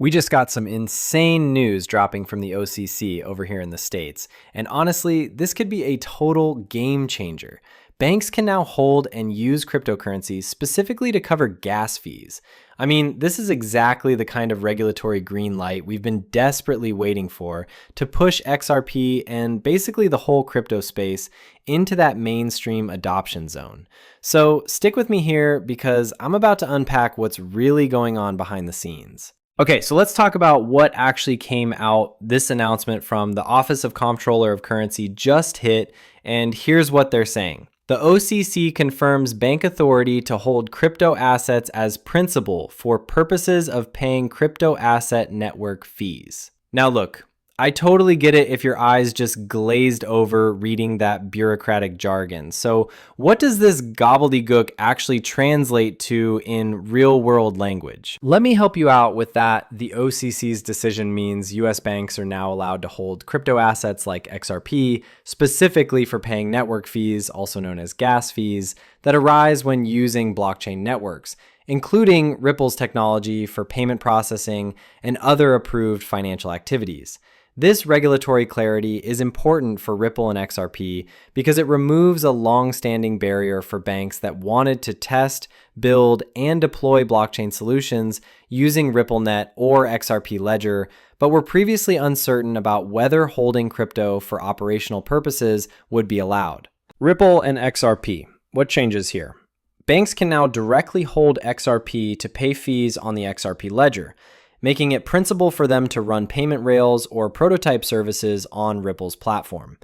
We just got some insane news dropping from the OCC over here in the States. And honestly, this could be a total game changer. Banks can now hold and use cryptocurrencies specifically to cover gas fees. I mean, this is exactly the kind of regulatory green light we've been desperately waiting for to push XRP and basically the whole crypto space into that mainstream adoption zone. So stick with me here because I'm about to unpack what's really going on behind the scenes. Okay, so let's talk about what actually came out. This announcement from the Office of Comptroller of Currency just hit, and here's what they're saying. The OCC confirms bank authority to hold crypto assets as principal for purposes of paying crypto asset network fees. Now look, I totally get it if your eyes just glazed over reading that bureaucratic jargon. So what does this gobbledygook actually translate to in real world language? Let me help you out with that. The OCC's decision means US banks are now allowed to hold crypto assets like XRP, specifically for paying network fees, also known as gas fees, that arise when using blockchain networks, including Ripple's technology for payment processing and other approved financial activities. This regulatory clarity is important for Ripple and XRP because it removes a long-standing barrier for banks that wanted to test, build, and deploy blockchain solutions using RippleNet or XRP Ledger, but were previously uncertain about whether holding crypto for operational purposes would be allowed. Ripple and XRP. What changes here? Banks can now directly hold XRP to pay fees on the XRP Ledger, making it principal for them to run payment rails or prototype services on Ripple's platform.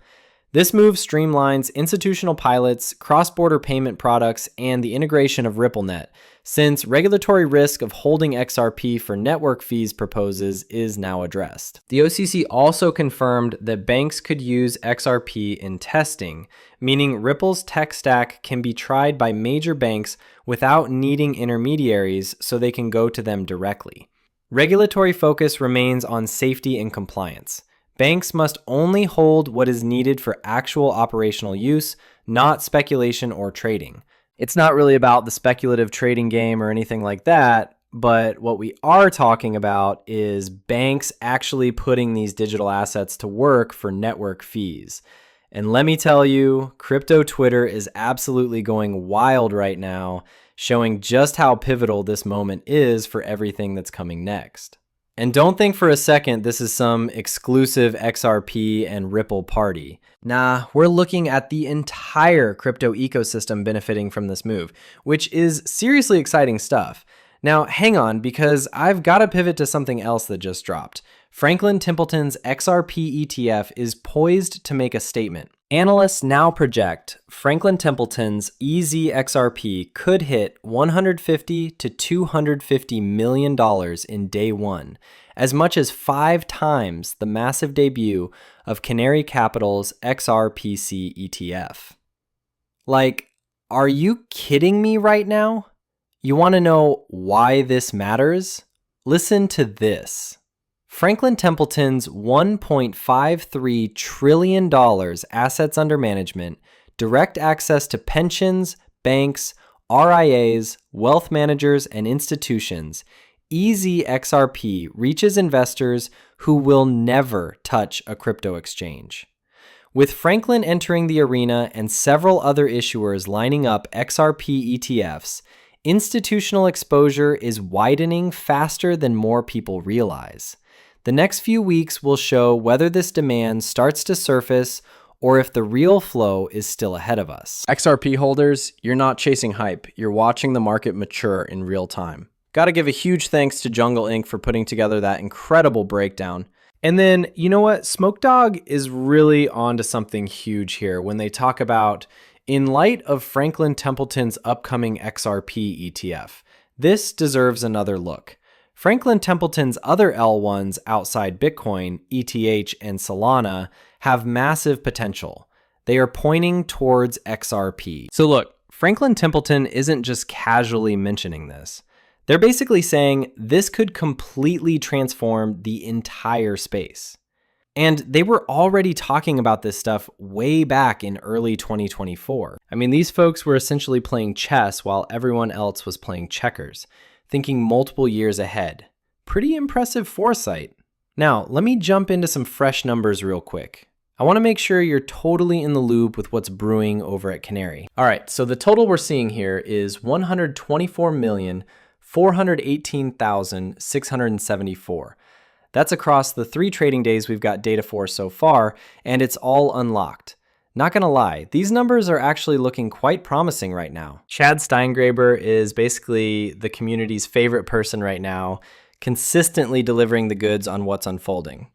This move streamlines institutional pilots, cross-border payment products, and the integration of RippleNet, since regulatory risk of holding XRP for network fees proposes is now addressed. The OCC also confirmed that banks could use XRP in testing, meaning Ripple's tech stack can be tried by major banks without needing intermediaries so they can go to them directly. Regulatory focus remains on safety and compliance. Banks must only hold what is needed for actual operational use, not speculation or trading. It's not really about the speculative trading game or anything like that, but what we are talking about is banks actually putting these digital assets to work for network fees. And let me tell you, crypto Twitter is absolutely going wild right now, showing just how pivotal this moment is for everything that's coming next. And don't think for a second this is some exclusive XRP and Ripple party. Nah, we're looking at the entire crypto ecosystem benefiting from this move, which is seriously exciting stuff. Now, hang on, because I've got to pivot to something else that just dropped. Franklin Templeton's XRP ETF is poised to make a statement. Analysts now project Franklin Templeton's EZXRP could hit $150 to $250 million in day one, as much as 5 times the massive debut of Canary Capital's XRPC ETF. Like, are you kidding me right now? You want to know why this matters? Listen to this. Franklin Templeton's $1.53 trillion assets under management, direct access to pensions, banks, RIAs, wealth managers, and institutions, EZXRP reaches investors who will never touch a crypto exchange. With Franklin entering the arena and several other issuers lining up XRP ETFs, institutional exposure is widening faster than more people realize. The next few weeks will show whether this demand starts to surface or if the real flow is still ahead of us. XRP holders, you're not chasing hype. You're watching the market mature in real time. Gotta give a huge thanks to Jungle Inc. for putting together that incredible breakdown. And then, you know what? Smoke Dog is really onto something huge here when they talk about, in light of Franklin Templeton's upcoming XRP ETF, this deserves another look. Franklin Templeton's other L1s outside Bitcoin, ETH and Solana, have massive potential. They are pointing towards XRP. So look, Franklin Templeton isn't just casually mentioning this. They're basically saying this could completely transform the entire space. And they were already talking about this stuff way back in early 2024. I mean, these folks were essentially playing chess while everyone else was playing checkers, thinking multiple years ahead. Pretty impressive foresight. Now, let me jump into some fresh numbers real quick. I want to make sure you're totally in the loop with what's brewing over at Canary. All right, so the total we're seeing here is 124,418,674. That's across the 3 trading days we've got data for so far, and it's all unlocked. Not gonna lie, these numbers are actually looking quite promising right now. Chad Steingraber is basically the community's favorite person right now, consistently delivering the goods on what's unfolding.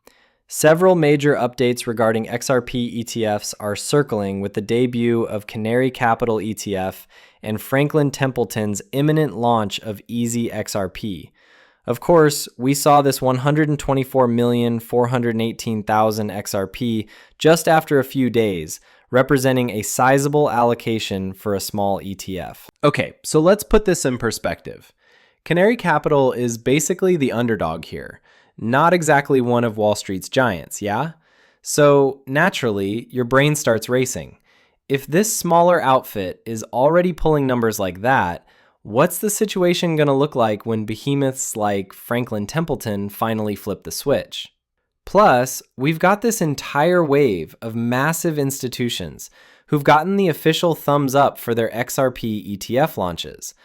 Several major updates regarding XRP ETFs are circling with the debut of Canary Capital ETF and Franklin Templeton's imminent launch of Easy XRP. Of course, we saw this 124,418,000 XRP just after a few days, representing a sizable allocation for a small ETF. Okay, so let's put this in perspective. Canary Capital is basically the underdog here. Not exactly one of Wall Street's giants, yeah? So naturally, your brain starts racing. If this smaller outfit is already pulling numbers like that, what's the situation gonna look like when behemoths like Franklin Templeton finally flip the switch? Plus, we've got this entire wave of massive institutions who've gotten the official thumbs up for their XRP ETF launches.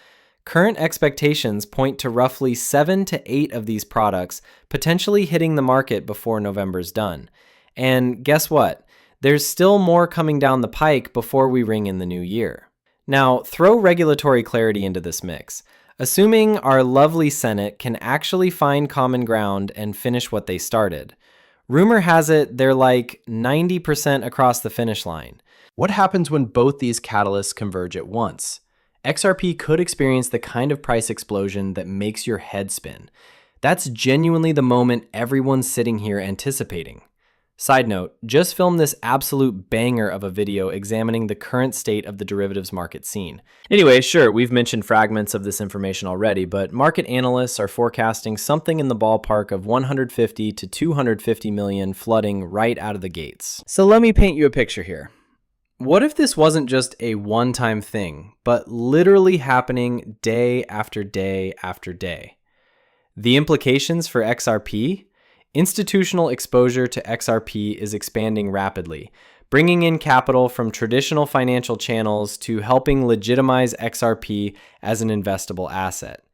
Current expectations point to roughly 7 to 8 of these products potentially hitting the market before November's done. And guess what? There's still more coming down the pike before we ring in the new year. Now, throw regulatory clarity into this mix. Assuming our lovely Senate can actually find common ground and finish what they started. Rumor has it they're like 90% across the finish line. What happens when both these catalysts converge at once? XRP could experience the kind of price explosion that makes your head spin. That's genuinely the moment everyone's sitting here anticipating. Side note, just filmed this absolute banger of a video examining the current state of the derivatives market scene. Anyway, sure, we've mentioned fragments of this information already, but market analysts are forecasting something in the ballpark of 150 to 250 million flooding right out of the gates. So let me paint you a picture here. What if this wasn't just a one-time thing, but literally happening day after day after day? The implications for XRP? Institutional exposure to XRP is expanding rapidly, bringing in capital from traditional financial channels to helping legitimize XRP as an investable asset.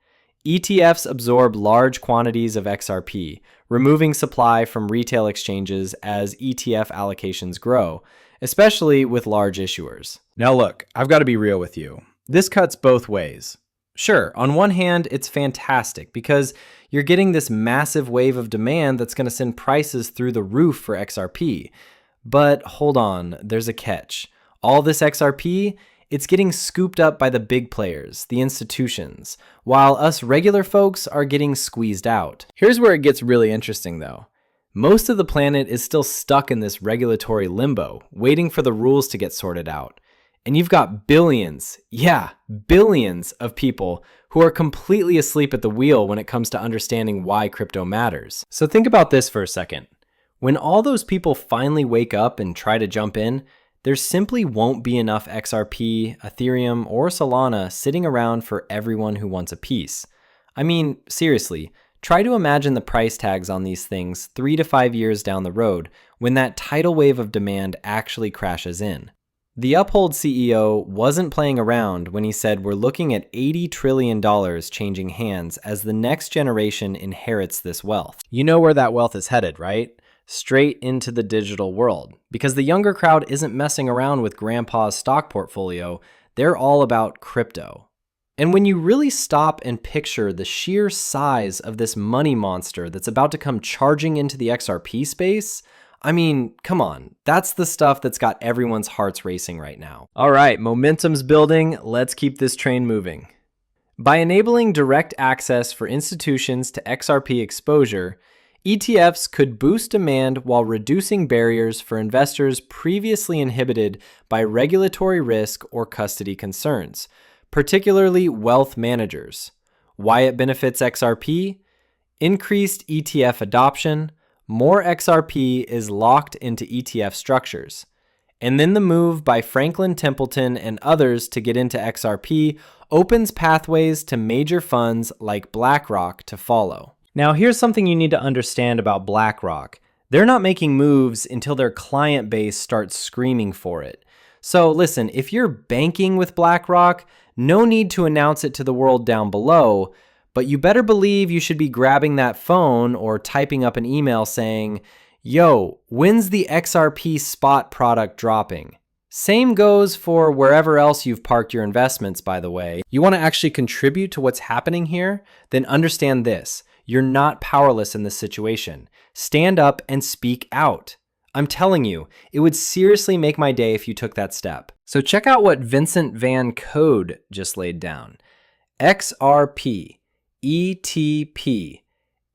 ETFs absorb large quantities of XRP, removing supply from retail exchanges as ETF allocations grow, especially with large issuers. Now look, I've got to be real with you. This cuts both ways. Sure, on one hand, it's fantastic because you're getting this massive wave of demand that's going to send prices through the roof for XRP. But hold on, there's a catch. All this XRP, it's getting scooped up by the big players, the institutions, while us regular folks are getting squeezed out. Here's where it gets really interesting though. Most of the planet is still stuck in this regulatory limbo, waiting for the rules to get sorted out. And you've got billions, billions of people who are completely asleep at the wheel when it comes to understanding why crypto matters. So think about this for a second. When all those people finally wake up and try to jump in, there simply won't be enough XRP, Ethereum, or Solana sitting around for everyone who wants a piece. I mean, seriously, try to imagine the price tags on these things 3 to 5 years down the road when that tidal wave of demand actually crashes in. The Uphold CEO wasn't playing around when he said we're looking at $80 trillion changing hands as the next generation inherits this wealth. You know where that wealth is headed, right? Straight into the digital world. Because the younger crowd isn't messing around with grandpa's stock portfolio, they're all about crypto. And when you really stop and picture the sheer size of this money monster that's about to come charging into the XRP space, I mean, come on, that's the stuff that's got everyone's hearts racing right now. All right, momentum's building, let's keep this train moving. By enabling direct access for institutions to XRP exposure, ETFs could boost demand while reducing barriers for investors previously inhibited by regulatory risk or custody concerns, particularly wealth managers. Why it benefits XRP? Increased ETF adoption. More XRP is locked into ETF structures. And then the move by Franklin Templeton and others to get into XRP opens pathways to major funds like BlackRock to follow. Now, here's something you need to understand about BlackRock. They're not making moves until their client base starts screaming for it. So listen, if you're banking with BlackRock, no need to announce it to the world down below, but you better believe you should be grabbing that phone or typing up an email saying, "Yo, when's the XRP spot product dropping?" Same goes for wherever else you've parked your investments, by the way. You want to actually contribute to what's happening here? Then understand this. You're not powerless in this situation. Stand up and speak out. I'm telling you, it would seriously make my day if you took that step. So check out what Vincent Van Code just laid down. XRP, ETP,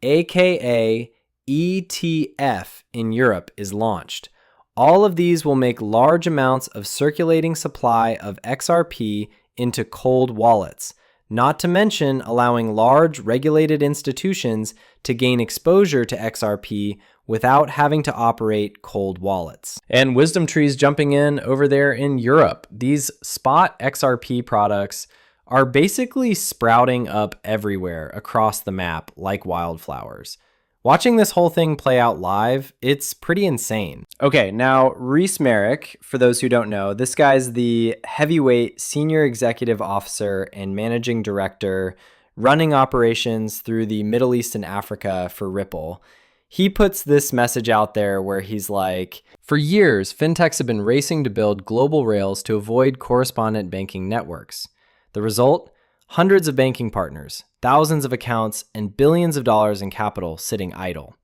aka ETF in Europe is launched. All of these will make large amounts of circulating supply of XRP into cold wallets, not to mention allowing large regulated institutions to gain exposure to XRP without having to operate cold wallets. And Wisdom Tree's jumping in over there in Europe. These spot XRP products are basically sprouting up everywhere across the map like wildflowers. Watching this whole thing play out live, it's pretty insane. Okay, now Reese Merrick, for those who don't know, this guy's the heavyweight senior executive officer and managing director running operations through the Middle East and Africa for Ripple. He puts this message out there where he's like, for years, fintechs have been racing to build global rails to avoid correspondent banking networks. The result? Hundreds of banking partners, thousands of accounts, and billions of dollars in capital sitting idle.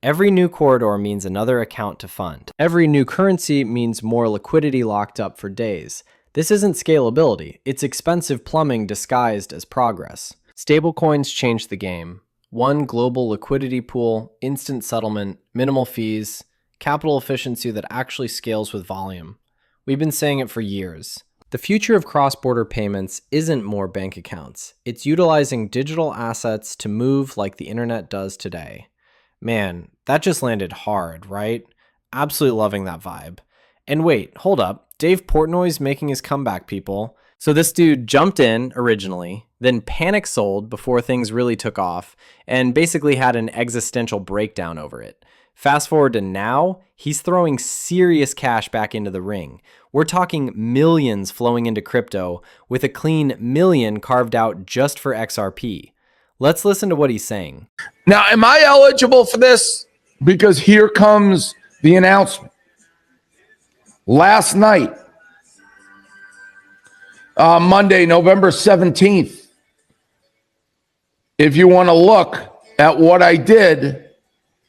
Every new corridor means another account to fund. Every new currency means more liquidity locked up for days. This isn't scalability, it's expensive plumbing disguised as progress. Stablecoins changed the game. One global liquidity pool, instant settlement, minimal fees, capital efficiency that actually scales with volume. We've been saying it for years. The future of cross-border payments isn't more bank accounts. It's utilizing digital assets to move like the internet does today. Man, that just landed hard, right? Absolutely loving that vibe. And wait, hold up. Dave Portnoy's making his comeback, people. So this dude jumped in originally, then panic sold before things really took off, and basically had an existential breakdown over it. Fast forward to now, he's throwing serious cash back into the ring. We're talking millions flowing into crypto, with a clean $1 million carved out just for XRP. Let's listen to what he's saying. Now, am I eligible for this? Because here comes the announcement. Last night, Monday, November 17th, if you want to look at what I did,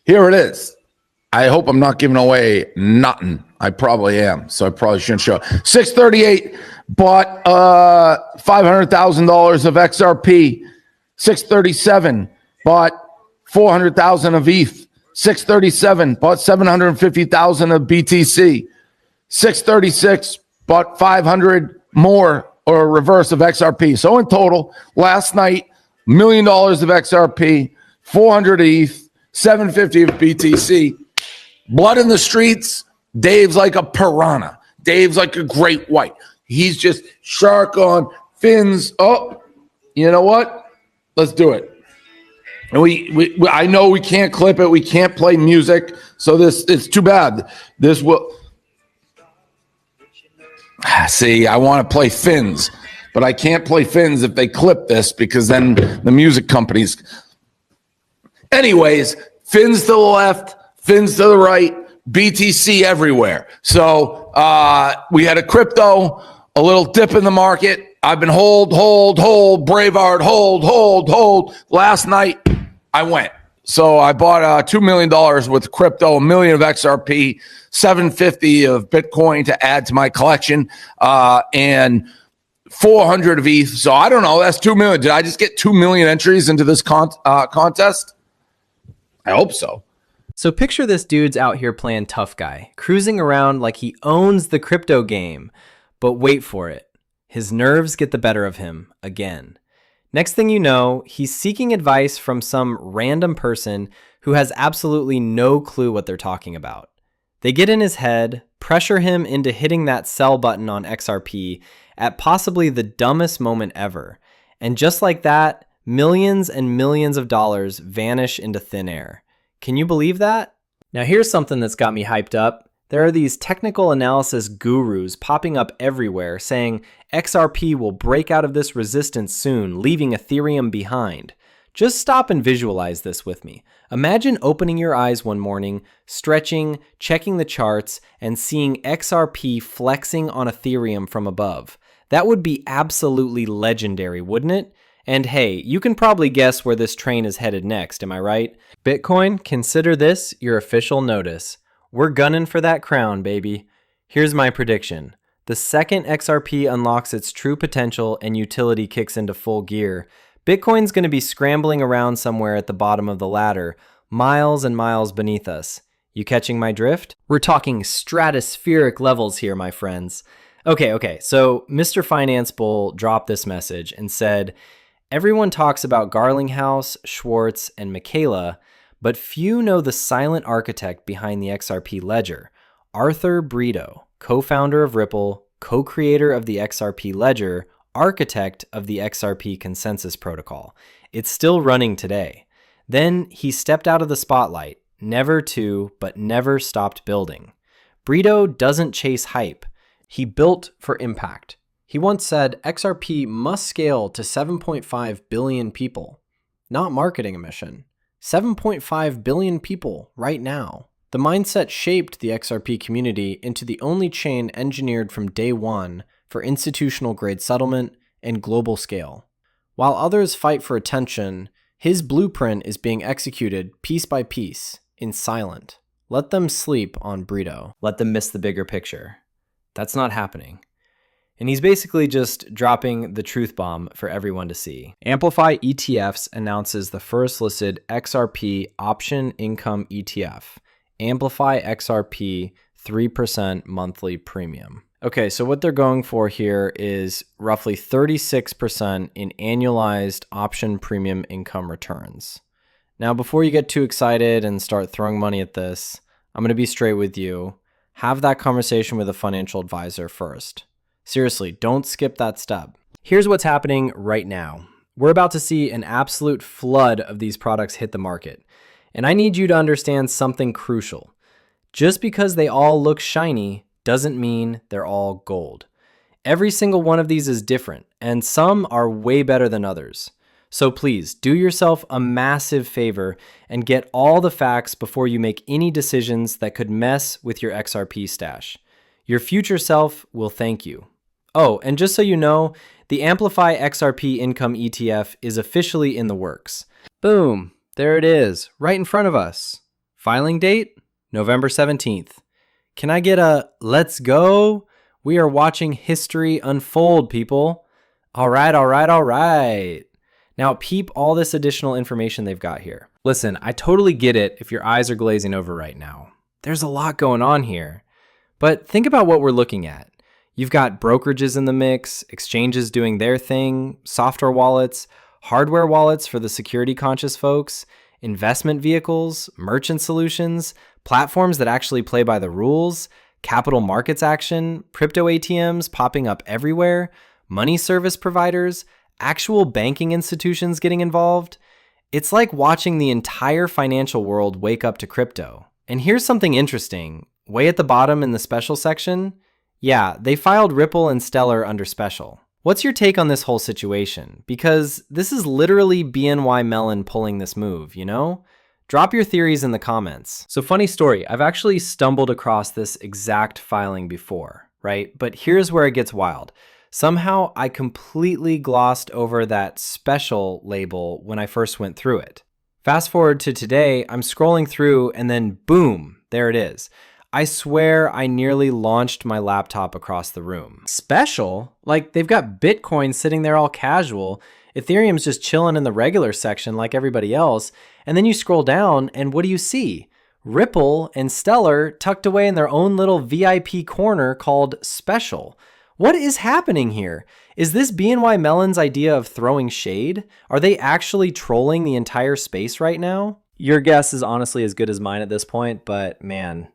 here it is. I hope I'm not giving away nothing. I probably am, so I probably shouldn't show. 638 bought $500,000 of XRP. 637 bought 400,000 of ETH. 637 bought 750,000 of BTC. 636 bought 500 more or a reverse of XRP. So in total, last night, $1 million of XRP, 400 ETH, 750 of BTC. Blood in the streets. Dave's like a piranha. Dave's like a great white. He's just shark on fins. Oh, you know what? Let's do it. And we I know we can't clip it. We can't play music. So it's too bad. This will see. I want to play fins, but I can't play fins if they clip this because then the music companies. Anyways, fins to the left, fins to the right. BTC everywhere. So we had a crypto, a little dip in the market. I've been hold, Braveheart, hold. Last night I went. So I bought $2 million worth of crypto, $1 million of XRP, 750 of Bitcoin to add to my collection, and 400 of ETH. So I don't know. That's 2 million. Did I just get 2 million entries into this contest? I hope so. So picture this dude's out here playing tough guy, cruising around like he owns the crypto game. But wait for it. His nerves get the better of him again. Next thing you know, he's seeking advice from some random person who has absolutely no clue what they're talking about. They get in his head, pressure him into hitting that sell button on XRP at possibly the dumbest moment ever. And just like that, Millions and millions of dollars vanish into thin air. Can you believe that? Now here's something that's got me hyped up. There are these technical analysis gurus popping up everywhere saying XRP will break out of this resistance soon, leaving Ethereum behind. Just stop and visualize this with me. Imagine opening your eyes one morning, stretching, checking the charts, and seeing XRP flexing on Ethereum from above. That would be absolutely legendary, wouldn't it? And hey, you can probably guess where this train is headed next, am I right? Bitcoin, consider this your official notice. We're gunning for that crown, baby. Here's my prediction. The second XRP unlocks its true potential and utility kicks into full gear, Bitcoin's going to be scrambling around somewhere at the bottom of the ladder, miles and miles beneath us. You catching my drift? We're talking stratospheric levels here, my friends. Okay, so Mr. Finance Bull dropped this message and said, everyone talks about Garlinghouse, Schwartz, and Michaela, but few know the silent architect behind the XRP ledger, Arthur Brito, co-founder of Ripple, co-creator of the XRP ledger, architect of the XRP consensus protocol. It's still running today. Then he stepped out of the spotlight, never to, but never stopped building. Brito doesn't chase hype. He built for impact. He once said XRP must scale to 7.5 billion people. Not marketing a mission. 7.5 billion people right now. The mindset shaped the XRP community into the only chain engineered from day one for institutional grade settlement and global scale. While others fight for attention, his blueprint is being executed piece by piece in silent. Let them sleep on Brito. Let them miss the bigger picture. That's not happening. And he's basically just dropping the truth bomb for everyone to see. Amplify ETFs announces the first listed XRP option income ETF. Amplify XRP 3% monthly premium. Okay, so what they're going for here is roughly 36% in annualized option premium income returns. Now, before you get too excited and start throwing money at this, I'm going to be straight with you. Have that conversation with a financial advisor first. Seriously, don't skip that step. Here's what's happening right now. We're about to see an absolute flood of these products hit the market. And I need you to understand something crucial. Just because they all look shiny doesn't mean they're all gold. Every single one of these is different, and some are way better than others. So please, do yourself a massive favor and get all the facts before you make any decisions that could mess with your XRP stash. Your future self will thank you. Oh, and just so you know, the Amplify XRP Income ETF is officially in the works. Boom, there it is, right in front of us. Filing date, November 17th. Can I get a let's go? We are watching history unfold, people. All right. Now peep all this additional information they've got here. Listen, I totally get it if your eyes are glazing over right now. There's a lot going on here. But think about what we're looking at. You've got brokerages in the mix, exchanges doing their thing, software wallets, hardware wallets for the security conscious folks, investment vehicles, merchant solutions, platforms that actually play by the rules, capital markets action, crypto ATMs popping up everywhere, money service providers, actual banking institutions getting involved. It's like watching the entire financial world wake up to crypto. And here's something interesting. Way at the bottom in the special section, yeah, they filed Ripple and Stellar under special. What's your take on this whole situation? Because this is literally BNY Mellon pulling this move, you know? Drop your theories in the comments. So funny story, I've actually stumbled across this exact filing before, right? But here's where it gets wild. Somehow I completely glossed over that special label when I first went through it. Fast forward to today, I'm scrolling through and then boom, there it is. I swear I nearly launched my laptop across the room. Special? Like they've got Bitcoin sitting there all casual. Ethereum's just chilling in the regular section like everybody else. And then you scroll down and what do you see? Ripple and Stellar tucked away in their own little VIP corner called special. What is happening here? Is this BNY Mellon's idea of throwing shade? Are they actually trolling the entire space right now? Your guess is honestly as good as mine at this point, but man,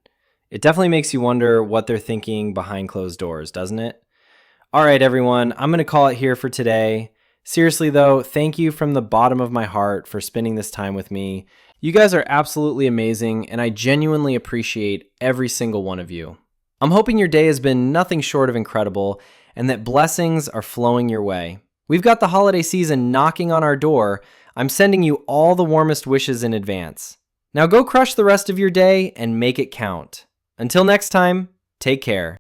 it definitely makes you wonder what they're thinking behind closed doors, doesn't it? All right, everyone, I'm going to call it here for today. Seriously though, thank you from the bottom of my heart for spending this time with me. You guys are absolutely amazing, and I genuinely appreciate every single one of you. I'm hoping your day has been nothing short of incredible and that blessings are flowing your way. We've got the holiday season knocking on our door. I'm sending you all the warmest wishes in advance. Now go crush the rest of your day and make it count. Until next time, take care.